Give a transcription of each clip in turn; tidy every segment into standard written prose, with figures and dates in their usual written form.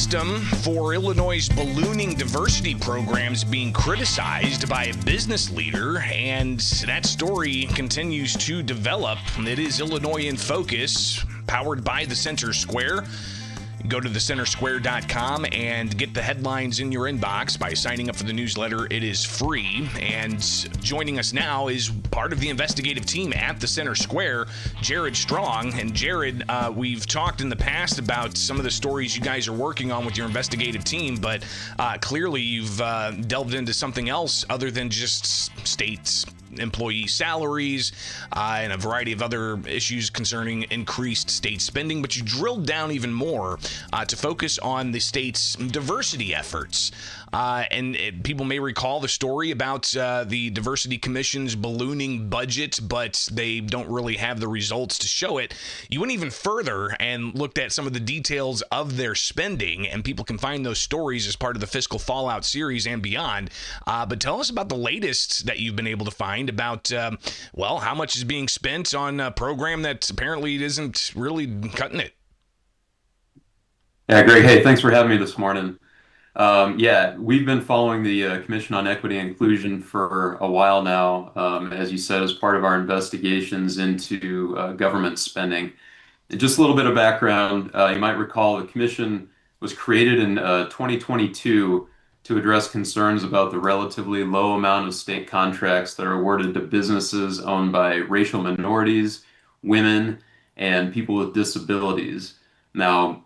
system for Illinois' ballooning diversity programs being criticized by a business leader, and that story continues to develop. It is Illinois in Focus, powered by the Center Square. Go to thecentersquare.com and get the headlines in your inbox by signing up for the newsletter. It is free. And joining us now is part of the investigative team at the Center Square, Jared Strong. And Jared, we've talked in the past about some of the stories you guys are working on with your investigative team, but clearly you've delved into something else other than just states employee salaries and a variety of other issues concerning increased state spending, but you drilled down even more to focus on the state's diversity efforts. And people may recall the story about the Diversity Commission's ballooning budget, but they don't really have the results to show it. You went even further and looked at some of the details of their spending, and people can find those stories as part of the Fiscal Fallout series and beyond. But tell us about the latest that you've been able to find about, how much is being spent on a program that apparently isn't really cutting it. Yeah, Greg. Hey, thanks for having me this morning. We've been following the Commission on Equity and Inclusion for a while now, as you said, as part of our investigations into government spending. And just a little bit of background, you might recall the Commission was created in 2022 to address concerns about the relatively low amount of state contracts that are awarded to businesses owned by racial minorities, women, and people with disabilities. Now,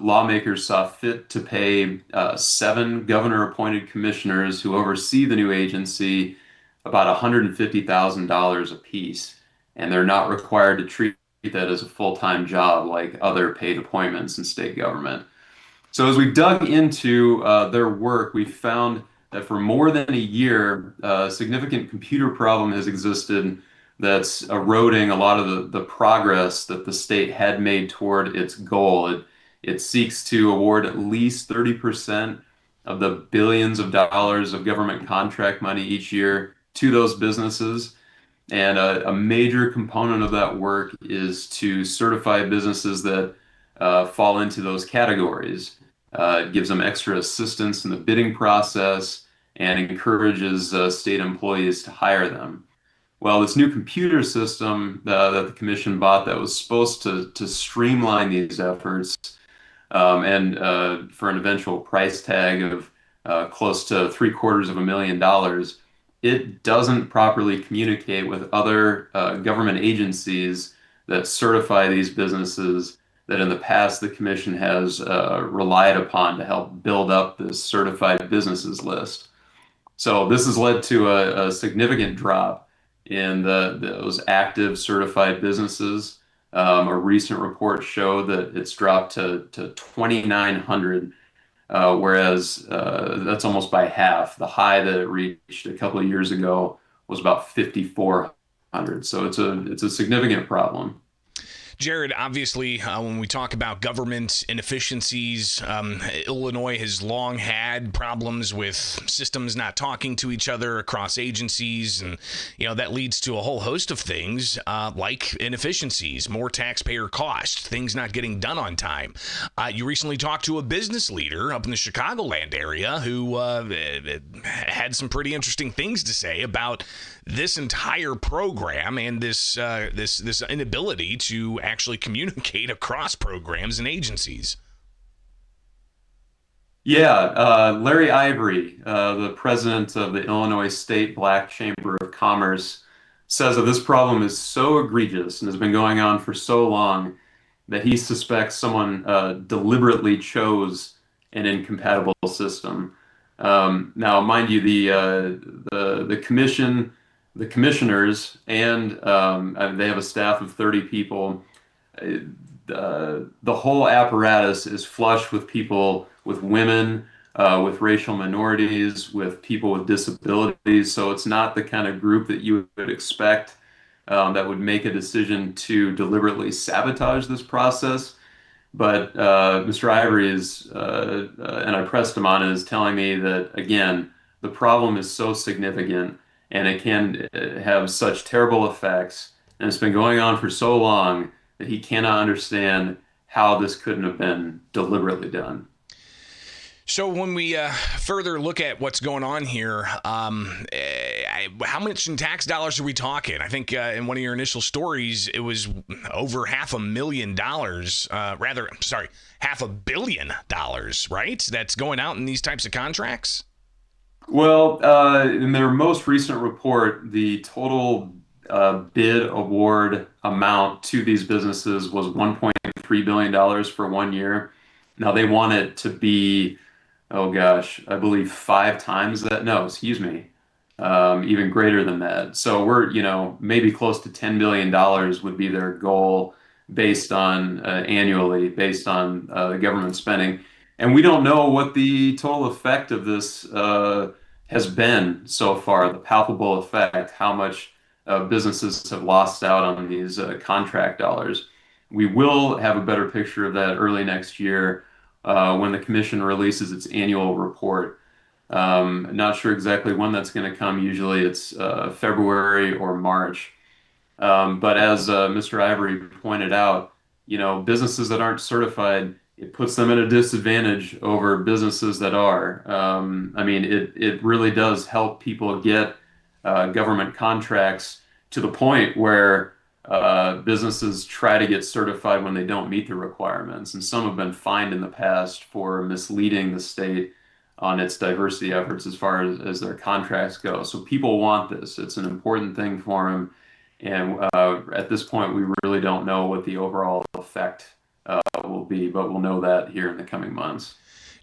lawmakers saw fit to pay 7 governor-appointed commissioners who oversee the new agency about $150,000 apiece, and they're not required to treat that as a full-time job like other paid appointments in state government. So as we've dug into their work, we've found that for more than a year, a significant computer problem has existed that's eroding a lot of the progress that the state had made toward its goal. It seeks to award at least 30% of the billions of dollars of government contract money each year to those businesses. And a major component of that work is to certify businesses that fall into those categories. It gives them extra assistance in the bidding process and encourages state employees to hire them. Well, this new computer system that the commission bought that was supposed to streamline these efforts and for an eventual price tag of close to $750,000, it doesn't properly communicate with other government agencies that certify these businesses that in the past the commission has relied upon to help build up this certified businesses list. So this has led to a significant drop in those active certified businesses. A recent report showed that it's dropped to 2,900, whereas that's almost by half. The high that it reached a couple of years ago was about 5,400. So it's a significant problem. Jared, obviously, when we talk about government inefficiencies, Illinois has long had problems with systems not talking to each other across agencies, and that leads to a whole host of things like inefficiencies, more taxpayer costs, things not getting done on time. You recently talked to a business leader up in the Chicagoland area who had some pretty interesting things to say about this entire program and this inability to actually communicate across programs and agencies. Larry Ivory, the president of the Illinois State Black Chamber of Commerce, says that this problem is so egregious and has been going on for so long that he suspects someone deliberately chose an incompatible system. Now, mind you, the commission, the commissioners, and they have a staff of 30 people. The whole apparatus is flush with people, with women, with racial minorities, with people with disabilities. So it's not the kind of group that you would expect that would make a decision to deliberately sabotage this process. But Mr. Ivory and I pressed him on it, is telling me that, again, the problem is so significant and it can have such terrible effects, and it's been going on for so long that he cannot understand how this couldn't have been deliberately done. So when we further look at what's going on here, how much in tax dollars are we talking? I think in one of your initial stories, it was over $500,000. $500 million, right? That's going out in these types of contracts. Well, in their most recent report, the total bid award amount to these businesses was $1.3 billion for 1 year. Now they want it to be, oh gosh, I believe 5 times that. No, excuse me, even greater than that. So we're, maybe close to $10 billion would be their goal based on annually, based on the government spending. And we don't know what the total effect of this has been so far, the palpable effect, how much businesses have lost out on these contract dollars. We will have a better picture of that early next year when the commission releases its annual report. Not sure exactly when that's going to come. Usually it's February or March. But as Mr. Ivory pointed out, businesses that aren't certified, it puts them at a disadvantage over businesses that are. I mean, it really does help people get government contracts to the point where businesses try to get certified when they don't meet the requirements. And some have been fined in the past for misleading the state on its diversity efforts as far as their contracts go. So people want this. It's an important thing for them. And at this point, we really don't know what the overall effect will be, but we'll know that here in the coming months.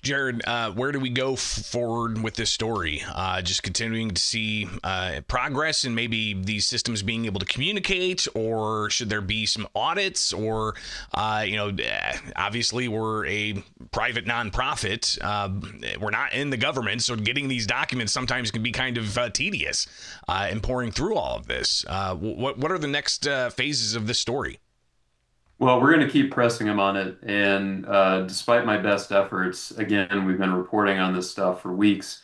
Jared, where do we go forward with this story? Just continuing to see progress and maybe these systems being able to communicate, or should there be some audits? Or, obviously we're a private nonprofit. We're not in the government, so getting these documents sometimes can be kind of tedious in pouring through all of this. What are the next phases of this story? Well, we're going to keep pressing them on it. And despite my best efforts, again, we've been reporting on this stuff for weeks.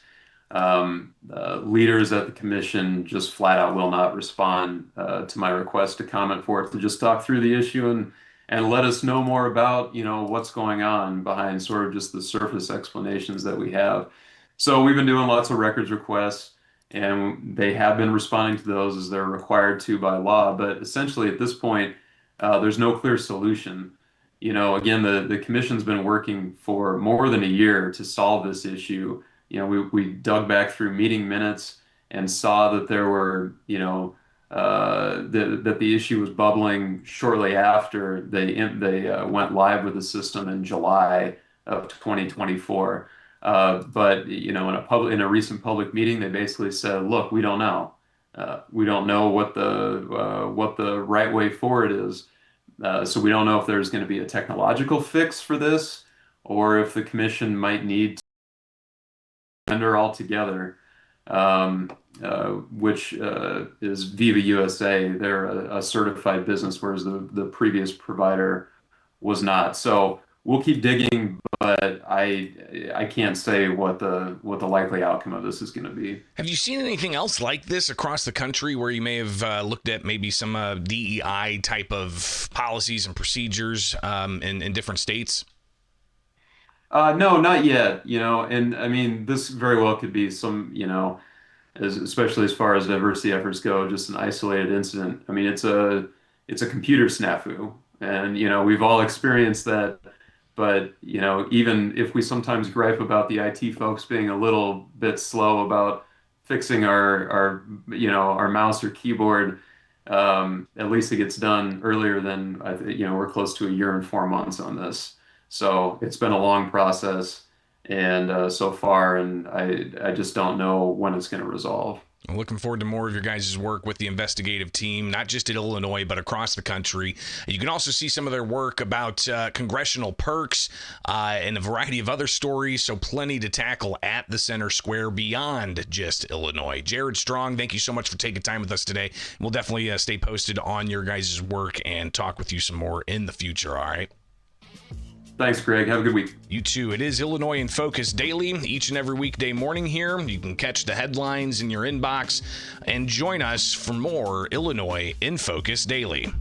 Leaders at the commission just flat out will not respond to my request to comment for it, to just talk through the issue and let us know more about, what's going on behind sort of just the surface explanations that we have. So we've been doing lots of records requests, and they have been responding to those as they're required to by law. But essentially at this point, there's no clear solution. Again, the commission's been working for more than a year to solve this issue. We dug back through meeting minutes and saw that there were, that the issue was bubbling shortly after they went live with the system in July of 2024. But in a recent public meeting, they basically said, "Look, we don't know. We don't know what the right way forward is. So we don't know if there's going to be a technological fix for this, or if the commission might need to vendor altogether," which is Viva USA. They're a certified business, whereas the previous provider was not. So we'll keep digging, but I can't say what the likely outcome of this is going to be. Have you seen anything else like this across the country where you may have looked at maybe some DEI type of policies and procedures in different states? No, not yet. And I mean, this very well could be some, especially as far as diversity efforts go, just an isolated incident. I mean, it's a computer snafu, and we've all experienced that. But even if we sometimes gripe about the IT folks being a little bit slow about fixing our mouse or keyboard, at least it gets done earlier than we're close to a year and 4 months on this. So it's been a long process, and so far, and I just don't know when it's going to resolve. I'm looking forward to more of your guys' work with the investigative team, not just in Illinois, but across the country. You can also see some of their work about congressional perks and a variety of other stories, so plenty to tackle at the Center Square beyond just Illinois. Jared Strong, thank you so much for taking time with us today. We'll definitely stay posted on your guys' work and talk with you some more in the future, all right? Thanks, Greg. Have a good week. You too. It is Illinois in Focus Daily, each and every weekday morning here. You can catch the headlines in your inbox and join us for more Illinois in Focus Daily.